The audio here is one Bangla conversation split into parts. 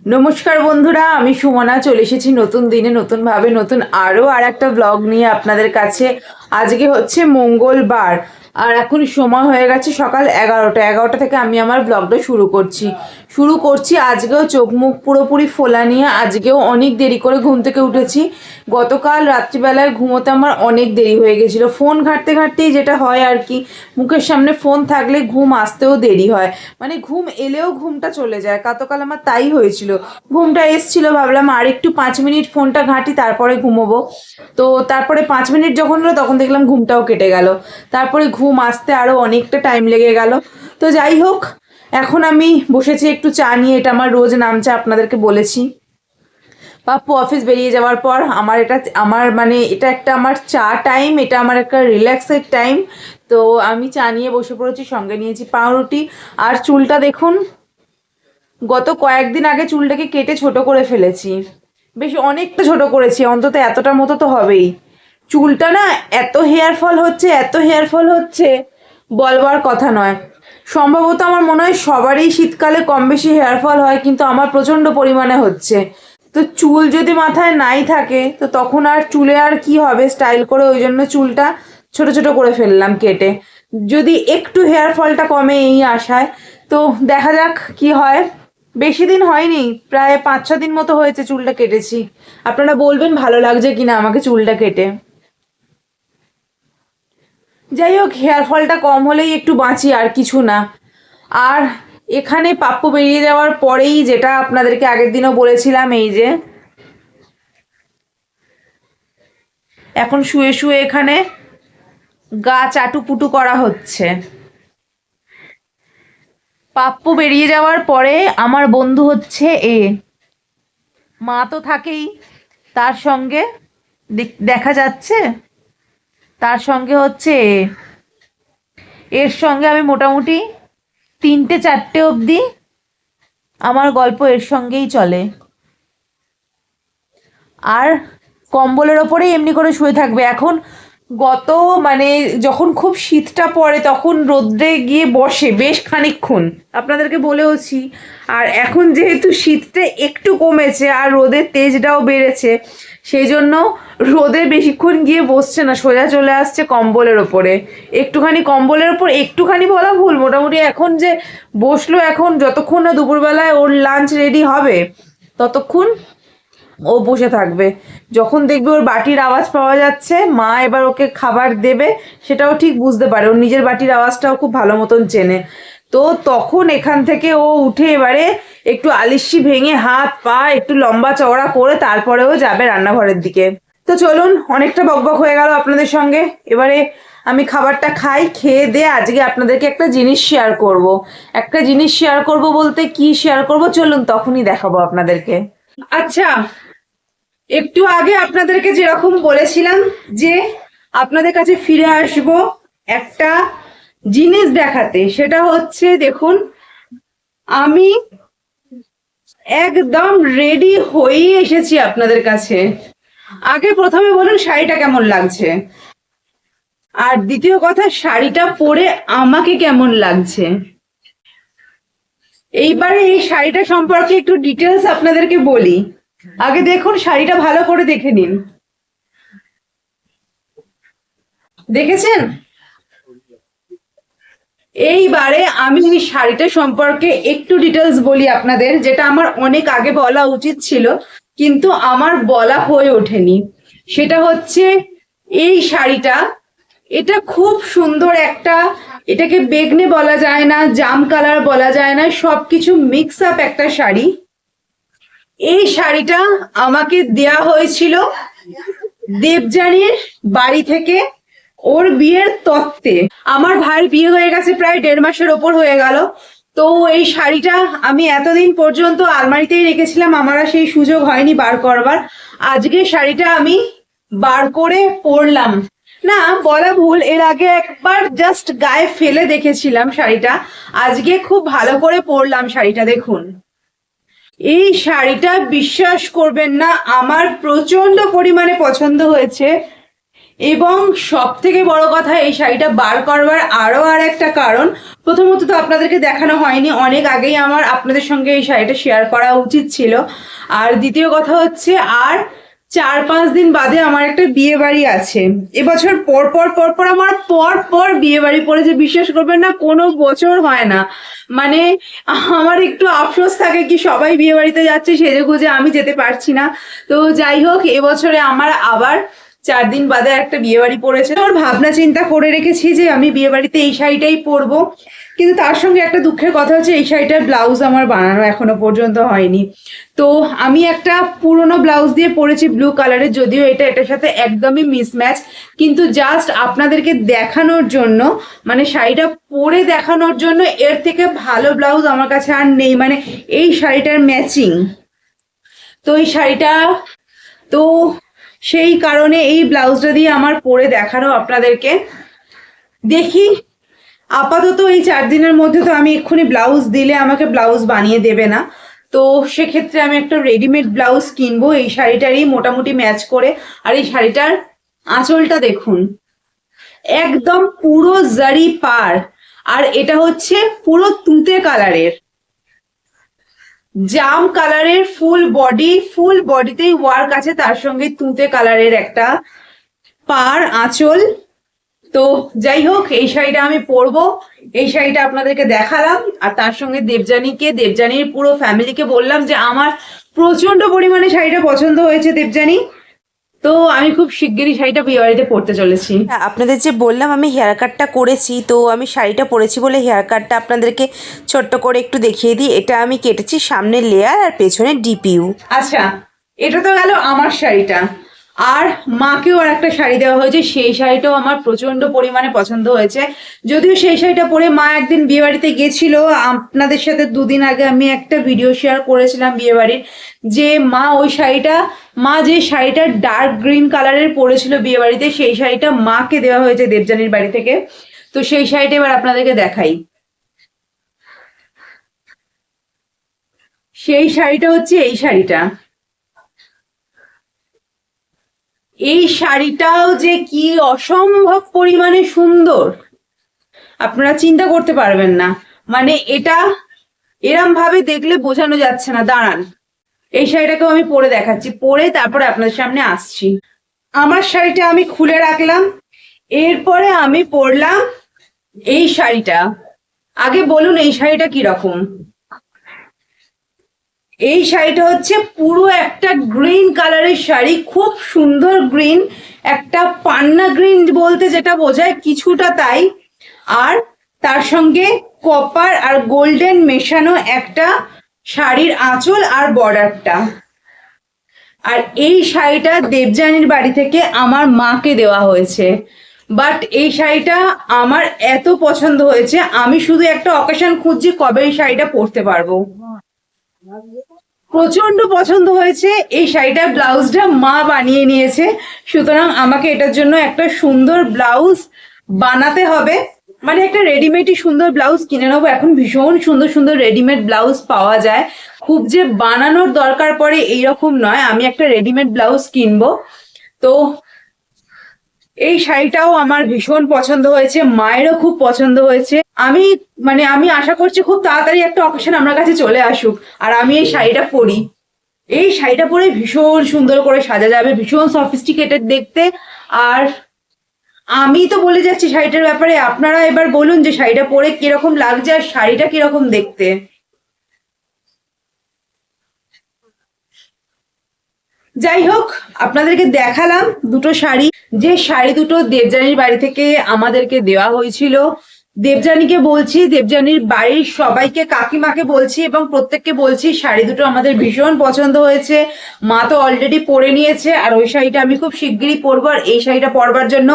নমস্কার বন্ধুরা, আমি সুমনা চলে এসেছি নতুন দিনে নতুনভাবে নতুন আরও আর একটা ব্লগ নিয়ে আপনাদের কাছে। আজকে হচ্ছে মঙ্গলবার আর এখন সময় হয়ে গেছে সকাল 11টা থেকে আমি আমার ব্লগটা শুরু করছি। আজকেও চোখ মুখ পুরোপুরি ফোলা নিয়ে আজকেও অনেক দেরি করে ঘুম থেকে উঠেছি। গতকাল রাত্রিবেলায় ঘুমোতে আমার অনেক দেরি হয়ে গেছিলো, ফোন ঘাঁটতে ঘাঁটতেই যেটা হয় আর কি। মুখের সামনে ফোন থাকলে ঘুম আসতেও দেরি হয়, মানে ঘুম এলেও ঘুমটা চলে যায়। গতকাল আমার তাই হয়েছিল, ঘুমটা এসছিল, ভাবলাম আর একটু 5 মিনিট ফোনটা ঘাঁটি তারপরে ঘুমোবো। তো তারপরে 5 মিনিট যখন হলো তখন দেখলাম ঘুমটাও কেটে গেল। তারপরে ঘুম আসতে আরও অনেকটা টাইম লেগে গেল। তো যাই হোক, এখন আমি বসেছি একটু চা নিয়ে। এটা আমার রোজ নাম চা, আপনাদেরকে বলেছি। পাপ্পু অফিস বেরিয়ে যাওয়ার পর এটা একটা আমার চা টাইম, এটা আমার একটা রিল্যাক্সের টাইম। তো আমি চা নিয়ে বসে পড়েছি, সঙ্গে নিয়েছি পাউরুটি। আর চুলটা দেখুন, গত কয়েকদিন আগে চুলটাকে কেটে ছোট করে ফেলেছি, বেশ অনেকটা ছোট করেছি, অন্তত এতটার মতো তো হবেই। চুলটা না এত হেয়ার ফল হচ্ছে বলবার কথা নয়। সম্ভবত আমার মনে হয় সবারই শীতকালে কম বেশি হেয়ার ফল হয়, কিন্তু আমার প্রচণ্ড পরিমাণে হচ্ছে। তো চুল যদি মাথায় নাই থাকে তো তখন আর চুলে আর কি হবে স্টাইল করে, ওই জন্য চুলটা ছোট ছোট করে ফেললাম কেটে, যদি একটু হেয়ার ফলটা কমে এই আশায়। তো দেখা যাক কি হয়। বেশি দিন হয়নি, প্রায় 5-6 দিন মতো হয়েছে চুলটা কেটেছি। আপনারা বলবেন ভালো লাগছে কিনা আমাকে চুলটা কেটে। যাই হোক, হেয়ার ফলটা কম হলেই একটু বাঁচি, আর কিছু না। আর এখানে পাপ্পু বেরিয়ে যাওয়ার পরেই যেটা আপনাদেরকে আগের দিনও বলেছিলাম, এই যে এখন শুয়ে শুয়ে এখানে গা চাটুপুটু করা হচ্ছে। পাপ্পু বেরিয়ে যাওয়ার পরে আমার বন্ধু হচ্ছে মা তো থাকেই, তার সঙ্গে দেখা যাচ্ছে, তার সঙ্গে হচ্ছে এর সঙ্গে আমি মোটামুটি 3টে 4টে অবধি আমার গল্প এর সঙ্গেই চলে। আর কম্বলের ওপরেই এমনি করে শুয়ে থাকবে। এখন গত মানে যখন খুব শীতটা পড়ে তখন রোদ্রে গিয়ে বসে বেশ খানিকক্ষণ, আপনাদেরকে বলেওছি। আর এখন যেহেতু শীতটা একটু কমেছে আর রোদের তেজটাও বেড়েছে, সেই জন্য রোদে বেশিক্ষণ গিয়ে বসছে না, সোজা চলে আসছে কম্বলের ওপরে। একটুখানি বলা ভুল, মোটামুটি এখন যে বসলো, এখন যতক্ষণ না দুপুরবেলায় ওর লাঞ্চ রেডি হবে ততক্ষণ ও বসে থাকবে। যখন দেখবে ওর বাটির আওয়াজ পাওয়া যাচ্ছে, মা এবার ওকে খাবার দেবে, সেটাও ঠিক বুঝতে পারে, ওর নিজের বাটির আওয়াজটাও খুব ভালো মতন চেনে। তো তখন এখান থেকে ও উঠে এবারে একটু আলিস্যি ভেঙে হাত পা একটু লম্বা চওড়া করে তারপরেও যাবে রান্নাঘরের দিকে। তো চলুন, অনেকটা বকবক হয়ে গেল আপনাদের সঙ্গে। এবারে আমি খাবারটা খাই, খেয়ে দিয়ে আজকে আপনাদেরকে একটা জিনিস শেয়ার করব বলতে কি শেয়ার করব চলুন তখনই দেখাবো আপনাদেরকে। আচ্ছা, একটু আগে আপনাদেরকে যেরকম বলেছিলাম যে আপনাদের কাছে ফিরে আসব একটা জিনিস দেখাতে, সেটা হচ্ছে দেখুন, আমি একদম রেডি হয়েই এসেছি আপনাদের কাছে। আগে প্রথমে বলুন শাড়িটা কেমন লাগছে, আর দ্বিতীয় কথা শাড়িটা পরে আমাকে কেমন লাগছে। এইবারে এই শাড়িটা সম্পর্কে একটু ডিটেলস আপনাদেরকে বলি। আগে দেখুন, শাড়িটা ভালো করে দেখে নিন। দেখেছেন? এইবারে আমি এই শাড়িটা সম্পর্কে একটু ডিটেলস বলি আপনাদের, যেটা আমার অনেক আগে বলা উচিত ছিল কিন্তু আমার বলা হয়ে ওঠেনি। সেটা হচ্ছে এই শাড়িটা, এটা খুব সুন্দর একটা, এটাকে বেগনে বলা যায় না, জাম কালার বলা যায় না, সবকিছু মিক্স আপ একটা শাড়ি। এই শাড়িটা আমাকে দেয়া হয়েছিল দেবযানীর বাড়ি থেকে, ওর বিয়ের তত্ত্বে। আমার ভাইয়ের বিয়ে হয়ে গেছে প্রায় 1.5 মাসের ওপর হয়ে গেল। তো এই শাড়িটা আমি এতদিন পর্যন্ত আলমারিতেই রেখেছিলাম, আমার আর সেই সুযোগ হয়নি বার করবার। আজকে শাড়িটা আমি বার করে পরলাম, না বলা ভুল, এর আগে একবার জাস্ট গায়ে ফেলে দেখেছিলাম শাড়িটা। আজকে খুব ভালো করে পরলাম শাড়িটা। দেখুন এই শাড়িটা, বিশ্বাস করবেন না, আমার প্রচন্ড পরিমাণে পছন্দ হয়েছে। এবং সব থেকে বড় কথা, এই শাড়িটা বার করবার আর একটা কারণ, প্রথমত তো আপনাদেরকে দেখানো হয়নি, অনেক আগেই আমার আপনাদের সঙ্গে এই শাড়িটা শেয়ার করা উচিত ছিল। আর দ্বিতীয় কথা হচ্ছে, আর 4-5 দিন বাদে আমার একটা বিয়ে বাড়ি আছে। এবছর পর পর আমার পর বিয়ে বাড়ি পড়েছে, বিশ্বাস করবেন না, কোনো বছর হয় না। মানে আমার একটু আফসোস থাকে কি সবাই বিয়ে বাড়িতে যাচ্ছে সেজে গুজে, আমি যেতে পারছি না। তো যাই হোক, এবছরে আমার আবার 4 দিন বাদে একটা বিয়ে বাড়ি পড়েছে। ওর ভাবনা চিন্তা করে রেখেছি যে আমি বিয়ে বাড়িতে এই শাড়িটাই পরবো। কিন্তু তার সঙ্গে একটা দুঃখের কথা হচ্ছে, এই শাড়িটার ব্লাউজ আমার বানানো এখনো পর্যন্ত হয়নি। তো আমি একটা পুরোনো ব্লাউজ দিয়ে পরেছি ব্লু কালারের, যদিও এটার সাথে একদমই মিসম্যাচ, কিন্তু জাস্ট আপনাদেরকে দেখানোর জন্য, মানে শাড়িটা পরে দেখানোর জন্য, এর থেকে ভালো ব্লাউজ আমার কাছে আর নেই, মানে এই শাড়িটার ম্যাচিং। তো এই শাড়িটা, তো সেই কারণে এই ব্লাউজটা দিয়ে আমার পরে দেখানো আপনাদেরকে। দেখি, আপাতত এই 4 দিনের মধ্যে তো আমি এক্ষুনি ব্লাউজ দিলে আমাকে ব্লাউজ বানিয়ে দেবে না, তো সেক্ষেত্রে আমি একটা রেডিমেড ব্লাউজ কিনবো এই শাড়িটারই মোটামুটি ম্যাচ করে। আর এই শাড়িটার আঁচলটা দেখুন, একদম পুরো জারি পার, আর এটা হচ্ছে পুরো তুঁতে কালারের, জাম কালারের ফুল বডিতেই ওয়ার্ক আছে, তার সঙ্গে তুঁতে কালারের একটা পার আঁচল। তো যাই হোক, এই শাড়িটা আমি পরবো, এই শাড়িটা আপনাদেরকে দেখালাম। আর তার সঙ্গে দেবযানীর পুরো ফ্যামিলিকে বললাম যে আমার প্রচন্ড পরিমাণে শাড়িটা পছন্দ হয়েছে দেবযানী, তো আমি খুব শিগগিরই শাড়িটা বিয়ে বাড়িতে পরতে চলেছি। আপনাদের যে বললাম আমি হেয়ার কাটটা করেছি, তো আমি শাড়িটা পরেছি বলে হেয়ার কাটটা আপনাদেরকে ছোট্ট করে একটু দেখিয়ে দিই। এটা আমি কেটেছি সামনের লেয়ার আর পেছনে ডিপিউ। আচ্ছা, এটা তো গেল আমার শাড়িটা। আর মাকেও আর একটা শাড়ি দেওয়া হয়েছে, সেই শাড়িটাও আমার প্রচন্ড পরিমাণে পছন্দ হয়েছে। যদিও সেই শাড়িটা পরে মা একদিন বিয়ে বাড়িতে গেছিল, আপনাদের সাথে 2 দিন আগে আমি একটা ভিডিও শেয়ার করেছিলাম বিয়ে বাড়ির, যে মা যে শাড়িটা ডার্ক গ্রিন কালারের পরেছিল বিয়ে বাড়িতে, সেই শাড়িটা মাকে দেওয়া হয়েছে দেবযানীর বাড়ি থেকে। তো সেই শাড়িটা এবার আপনাদেরকে দেখাই। সেই শাড়িটা হচ্ছে এই শাড়িটা। এই শাড়িটাও যে কি অসম্ভব পরিমাণে সুন্দর, আপনারা চিন্তা করতে পারবেন না। মানে এটা এরম ভাবে দেখলে বোঝানো যাচ্ছে না। দাঁড়ান, এই শাড়িটাকেও আমি পরে দেখাচ্ছি, পরে তারপরে আপনাদের সামনে আসছি। আমার শাড়িটা আমি খুলে রাখলাম, এরপরে আমি পরলাম এই শাড়িটা। আগে বলুন এই শাড়িটা কিরকম। এই শাড়িটা হচ্ছে পুরো একটা গ্রিন কালারের শাড়ি, খুব সুন্দর গ্রিন, একটা পান্না গ্রিন বলতে যেটা বোঝায় কিছুটা তাই। আর তার সঙ্গে কপার আর গোল্ডেন মেশানো একটা শাড়ির আঁচল আর বর্ডারটা। আর এই শাড়িটা দেবযানীর বাড়ি থেকে আমার মাকে দেওয়া হয়েছে। বাট এই শাড়িটা আমার এত পছন্দ হয়েছে, আমি শুধু একটা অকেশন খুঁজছি কবে এই শাড়িটা পরতে পারবো। প্রচন্ড পছন্দ হয়েছে এই শাড়িটার ব্লাউজটা মা বানিয়ে নিয়েছে, সুতরাং আমাকে এটার জন্য একটা সুন্দর ব্লাউজ বানাতে হবে। মানে একটা রেডিমেডই সুন্দর ব্লাউজ কিনে নেবো। এখন ভীষণ সুন্দর সুন্দর রেডিমেড ব্লাউজ পাওয়া যায়, খুব যে বানানোর দরকার পড়ে এইরকম নয়। আমি একটা রেডিমেড ব্লাউজ কিনবো। তো এই শাড়িটাও আমার ভীষণ পছন্দ হয়েছে, মায়েরও খুব পছন্দ হয়েছে। আমি আশা করছি খুব তাড়াতাড়ি একটা অকেশন আমার কাছে চলে আসুক আর আমি এই শাড়িটা পরি। এই শাড়িটা পরে ভীষণ সুন্দর করে সাজা যাবে, ভীষণ সফিস্টিকেটেড দেখতে। আর আমি তো বলে যাচ্ছি শাড়িটার ব্যাপারে, আপনারা এবার বলুন যে শাড়িটা পরে কিরকম লাগছে আর শাড়িটা কিরকম দেখতে। যাই হোক, আপনাদেরকে দেখালাম দুটো শাড়ি, যে শাড়ি দুটো দেবযানীর বাড়ি থেকে আমাদেরকে দেওয়া হয়েছিল। দেবযানীকে বলছি, দেবযানীর বাড়ির সবাইকে, কাকিমাকে বলছি এবং প্রত্যেককে বলছি শাড়ি দুটো আমাদের ভীষণ পছন্দ হয়েছে। মা তো অলরেডি পরে নিয়েছে, আর ওই শাড়িটা আমি খুব শিগগিরই পরবো। আর এই শাড়িটা পরবার জন্য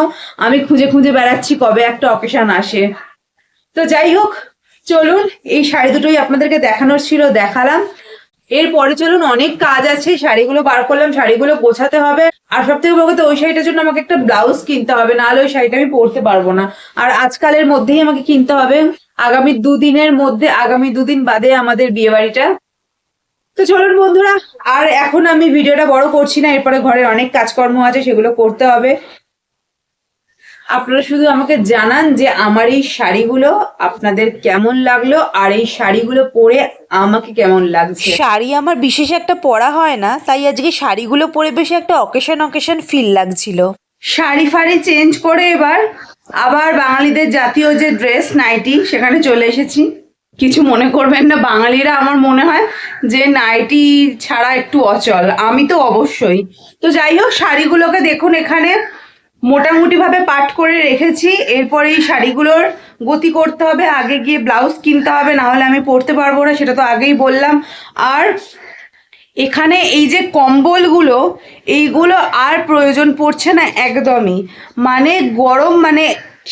আমি খুঁজে খুঁজে বেড়াচ্ছি কবে একটা অকেশন আসে। তো যাই হোক, চলুন, এই শাড়ি দুটোই আপনাদেরকে দেখানোর ছিল, দেখালাম। এরপরে চলুন, অনেক কাজ আছে। শাড়িগুলো বার করলাম, শাড়িগুলো গোছাতে হবে। আর সব থেকে বড় কথা, ওই শাড়িটার জন্য আমাকে একটা ব্লাউজ কিনতে হবে, নাহলে ওই শাড়িটা আমি পরতে পারবো না। আর আজকালের মধ্যেই আমাকে কিনতে হবে, আগামী 2 দিনের মধ্যে, আগামী 2 দিন বাদে আমাদের বিয়ে বাড়িটা। তো চলুন বন্ধুরা, আর এখন আমি ভিডিওটা বড় করছি না, এরপরে ঘরের অনেক কাজকর্ম আছে, সেগুলো করতে হবে। আপনারা শুধু আমাকে জানান যে আমার এই শাড়িগুলো আপনাদের কেমন লাগলো আর এই শাড়িগুলো পরে আমাকে কেমন লাগছে। শাড়ি আমার বিশেষ একটা পরা হয় না, তাই আজকে শাড়িগুলো পরে বেশ একটা অকেশন ফিল লাগছিল। শাড়ি ফাড়ি চেঞ্জ করে এবার আবার বাঙালিদের জাতীয় যে ড্রেস নাইটি সেখানে চলে এসেছি। কিছু মনে করবেন না, বাঙালিরা আমার মনে হয় যে নাইটি ছাড়া একটু অচল, আমি তো অবশ্যই। তো যাই হোক, শাড়িগুলোকে দেখুন এখানে মোটামুটি ভাবে পাট করে রেখেছি। এরপরে এই শাড়িগুলোর গতি করতে হবে, আগে গিয়ে ব্লাউজ কিনতে হবে, না হলে আমি পরতে পারবো না, সেটা তো আগেই বললাম। আর এখানে এই যে কম্বলগুলো, এইগুলো আর প্রয়োজন পড়ছে না একদমই। মানে গরম, মানে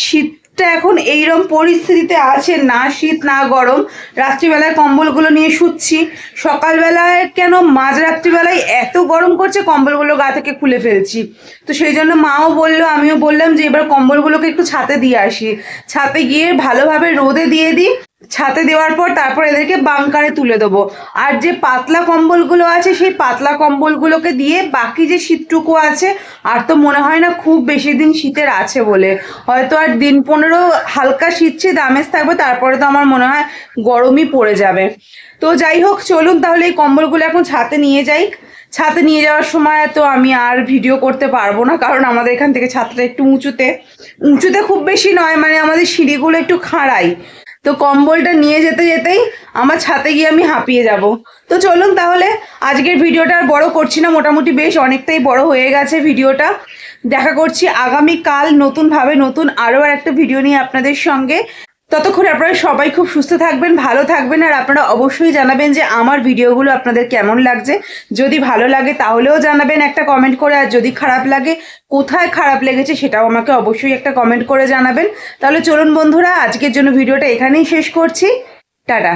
শীতটা এখন এইরকম পরিস্থিতিতে আছে, না শীত না গরম। রাত্রিবেলায় কম্বলগুলো নিয়ে শুচ্ছি, সকালবেলায় কেন মাঝরাত্রিবেলায় এত গরম করছে কম্বলগুলো গা থেকে খুলে ফেলছি। তো সেই জন্য মাও বললো, আমিও বললাম যে এবার কম্বলগুলোকে একটু ছাতে দিয়ে আসি। ছাতে গিয়ে ভালোভাবে রোদে দিয়ে দিই, ছাতে দেওয়ার পর তারপর এদেরকে বাংকারে তুলে দেবো। আর যে পাতলা কম্বলগুলো আছে সেই পাতলা কম্বলগুলোকে দিয়ে বাকি যে শীতটুকু আছে, আর তো মনে হয় না খুব বেশি দিন শীতের আছে বলে, হয়তো আর দিন 15 হালকা শীত আমেজ থাকবে, তারপরে তো আমার মনে হয় গরমই পড়ে যাবে। তো যাই হোক, চলুন তাহলে এই কম্বলগুলো এখন ছাতে নিয়ে যাই। ছাতে নিয়ে যাওয়ার সময় তো আমি আর ভিডিও করতে পারবো না, কারণ আমাদের এখান থেকে ছাদটা একটু উঁচুতে, উঁচুতে খুব বেশি নয়, মানে আমাদের সিঁড়িগুলো একটু খাড়াই। তো কম্বলটা নিয়ে যেতে যেতেই আমার ছাতে গিয়ে আমি হাঁপিয়ে যাব। তো চলুন তাহলে, আজকের ভিডিওটা আর বড় করছি না, মোটামুটি বেশ অনেকটাই বড় হয়ে গেছে ভিডিওটা। দেখা করছি আগামীকাল নতুনভাবে নতুন আরও একটা ভিডিও নিয়ে আপনাদের সঙ্গে। ততক্ষণ আপনারা সবাই খুব সুস্থ থাকবেন, ভালো থাকবেন, আর আপনারা অবশ্যই জানাবেন যে আমার ভিডিওগুলো আপনাদের কেমন লাগছে। যদি ভালো লাগে তাহলেও জানাবেন একটা কমেন্ট করে, আর যদি খারাপ লাগে, কোথায় খারাপ লেগেছে সেটাও আমাকে অবশ্যই একটা কমেন্ট করে জানাবেন। তাহলে চলুন বন্ধুরা, আজকের জন্য ভিডিওটা এখানেই শেষ করছি। টাটা।